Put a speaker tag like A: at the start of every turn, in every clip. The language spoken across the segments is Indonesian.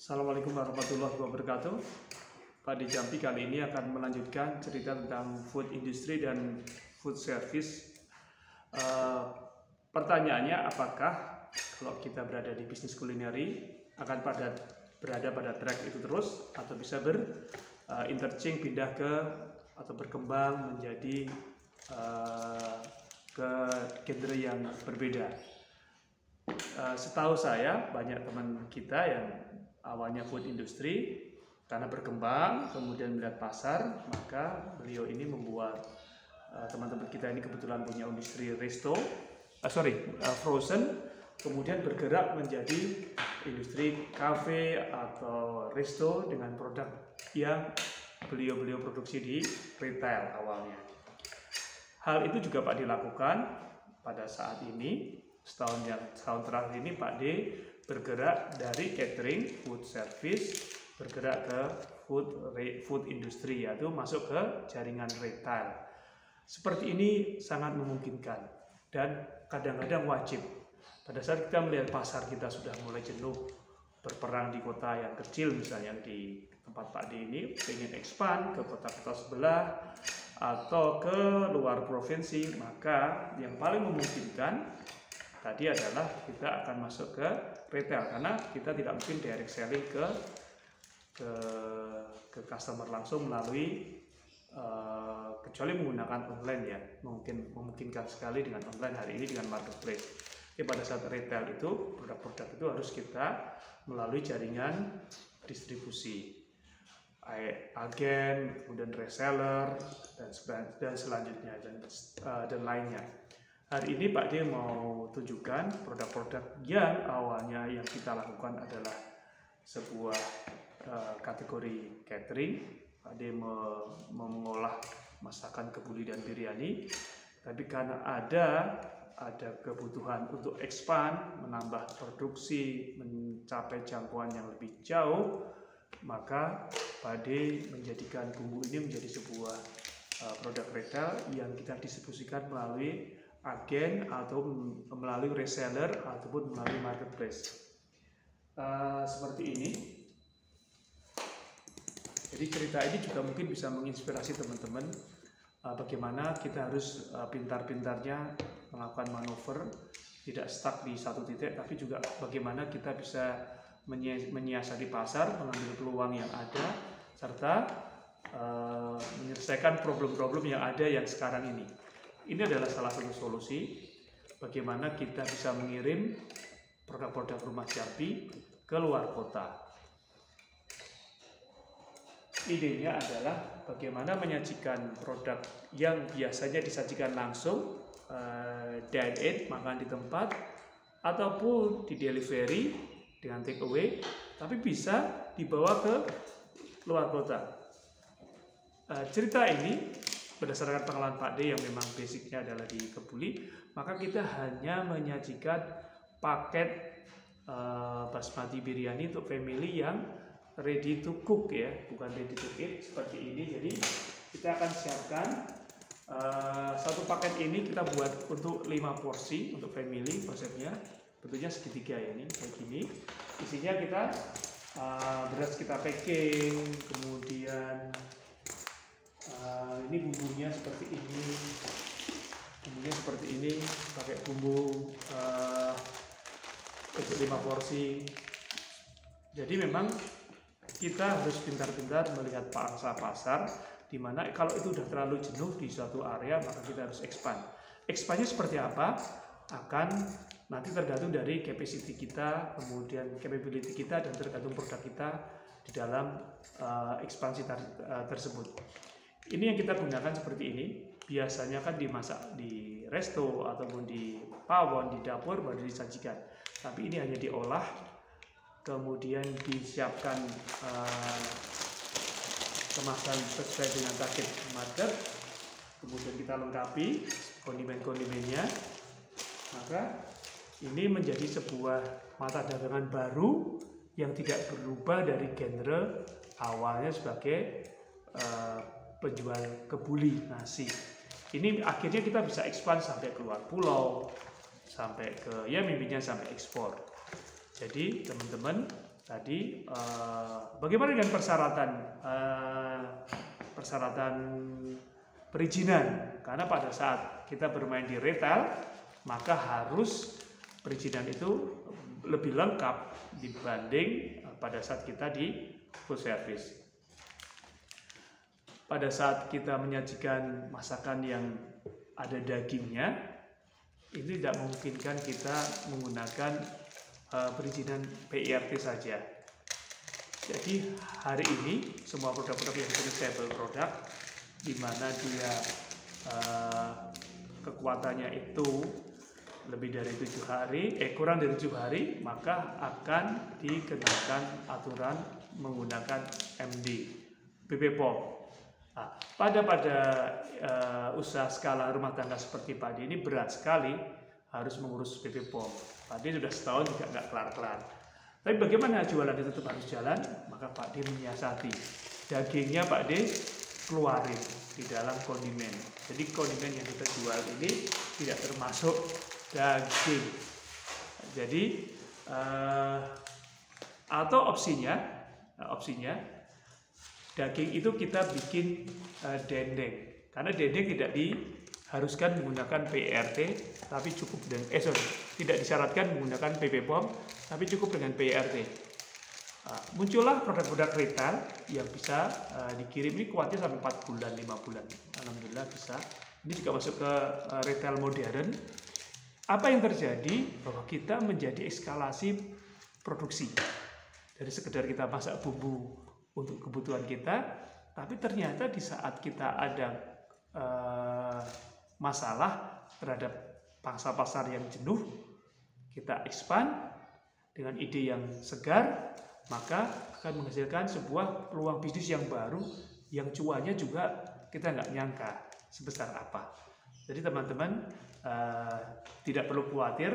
A: Assalamualaikum warahmatullahi wabarakatuh. Pak di Jambi kali ini akan melanjutkan cerita tentang food industry dan food service. Pertanyaannya, apakah kalau kita berada di bisnis kulineri akan berada pada track itu terus, atau bisa interching, pindah ke atau berkembang menjadi ke genre yang berbeda. Setahu saya banyak teman kita yang awalnya food industry, karena berkembang kemudian melihat pasar, maka beliau ini membuat teman-teman kita ini kebetulan punya industri frozen, kemudian bergerak menjadi industri cafe atau resto dengan produk yang beliau produksi di retail awalnya. Hal itu juga Pak D lakukan pada saat ini. Setahun terakhir ini Pak D bergerak dari catering, food service, bergerak ke food industry, yaitu masuk ke jaringan retail. Seperti ini sangat memungkinkan dan kadang-kadang wajib. Pada saat kita melihat pasar kita sudah mulai jenuh berperang di kota yang kecil, misalnya di tempat Pak D ini ingin expand ke kota-kota sebelah atau ke luar provinsi, maka yang paling memungkinkan tadi adalah kita akan masuk ke retail, karena kita tidak mungkin direct selling ke customer langsung melalui kecuali menggunakan online ya, memungkinkan sekali dengan online hari ini dengan marketplace. Jadi pada saat retail itu produk-produk itu harus kita melalui jaringan distribusi, agen, kemudian reseller dan selanjutnya dan lainnya. Hari ini Pak D mau tunjukkan produk-produk yang awalnya yang kita lakukan adalah sebuah kategori catering. Pak D mengolah masakan kebuli dan biryani, tapi karena ada kebutuhan untuk expand, menambah produksi, mencapai jangkauan yang lebih jauh, maka Pak D menjadikan bumbu ini menjadi sebuah produk retail yang kita distribusikan melalui agen atau melalui reseller ataupun melalui marketplace. Seperti ini. Jadi cerita ini juga mungkin bisa menginspirasi teman-teman bagaimana kita harus pintar-pintarnya melakukan manuver, tidak stuck di satu titik, tapi juga bagaimana kita bisa menyiasati pasar, mengambil peluang yang ada, serta menyelesaikan problem-problem yang ada yang sekarang ini. Ini adalah salah satu solusi bagaimana kita bisa mengirim produk-produk rumah Jambi ke luar kota. Idenya adalah bagaimana menyajikan produk yang biasanya disajikan langsung, dine-in, makan di tempat, ataupun di delivery dengan take away, tapi bisa dibawa ke luar kota. Cerita ini berdasarkan pengalaman Pak D yang memang basicnya adalah di kebuli, maka kita hanya menyajikan paket basmati biryani untuk family yang ready to cook ya, bukan ready to eat seperti ini. Jadi kita akan siapkan satu paket ini kita buat untuk 5 porsi untuk family, konsepnya bentuknya segitiga ya, ini kayak gini. Isinya kita beras kita packing, kemudian ini bumbunya seperti ini, pakai bumbu untuk 5 porsi. Jadi memang kita harus pintar-pintar melihat pasar, di mana kalau itu sudah terlalu jenuh di suatu area, maka kita harus expand. Expandnya seperti apa? Akan nanti tergantung dari capacity kita, kemudian capability kita, dan tergantung produk kita di dalam ekspansi tersebut. Ini yang kita gunakan seperti ini. Biasanya kan dimasak di resto ataupun di pawon, di dapur baru disajikan. Tapi ini hanya diolah, kemudian disiapkan kemasan sesuai dengan target market, kemudian kita lengkapi kondimen-kondimennya. Maka ini menjadi sebuah mata dagangan baru yang tidak berubah dari genre awalnya sebagai penjual kebuli nasi. Ini akhirnya kita bisa expand sampai keluar pulau, sampai ke mimpinya sampai ekspor. Jadi teman-teman tadi bagaimana dengan persyaratan perizinan? Karena pada saat kita bermain di retail, maka harus perizinan itu lebih lengkap dibanding pada saat kita di food service. Pada saat kita menyajikan masakan yang ada dagingnya, ini tidak memungkinkan kita menggunakan perizinan PIRT saja. Jadi hari ini semua produk-produk yang perishable produk, di mana dia kekuatannya itu lebih dari 7 hari, kurang dari 7 hari, maka akan dikenakan aturan menggunakan MD, BPOM. Nah, pada usaha skala rumah tangga seperti Pak D ini berat sekali harus mengurus BPOM. Pak D sudah setahun juga nggak kelar-kelar. Tapi bagaimana jualan itu tetap harus jalan? Maka Pak D menyiasati. Dagingnya Pak D keluarin di dalam kondimen. Jadi kondimen yang kita jual ini tidak termasuk daging. Jadi atau opsinya daging itu kita bikin dendeng, karena dendeng tidak diharuskan menggunakan PIRT, tapi cukup dengan tidak disyaratkan menggunakan BPOM, tapi cukup dengan PIRT. Muncullah produk-produk retail yang bisa dikirim, ini kuatnya sampai 4 bulan, 5 bulan. Alhamdulillah bisa. Ini juga masuk ke retail modern. Apa yang terjadi? Bahwa kita menjadi eskalasi produksi. Dari sekedar kita masak bumbu untuk kebutuhan kita, tapi ternyata di saat kita ada masalah terhadap pangsa pasar yang jenuh, kita expand dengan ide yang segar, maka akan menghasilkan sebuah peluang bisnis yang baru, yang cuannya juga kita nggak nyangka sebesar apa. Jadi teman-teman tidak perlu khawatir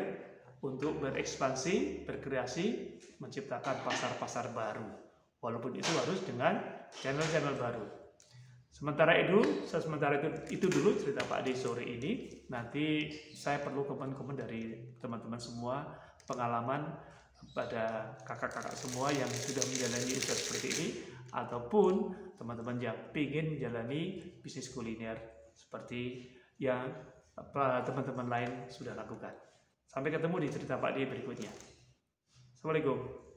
A: untuk berekspansi, berkreasi, menciptakan pasar-pasar baru. Walaupun itu harus dengan channel-channel baru. Sementara itu dulu cerita Pak D sore ini. Nanti saya perlu komen-komen dari teman-teman semua, pengalaman pada kakak-kakak semua yang sudah menjalani usaha seperti ini, ataupun teman-teman yang ingin menjalani bisnis kuliner seperti yang teman-teman lain sudah lakukan. Sampai ketemu di cerita Pak D berikutnya. Assalamualaikum.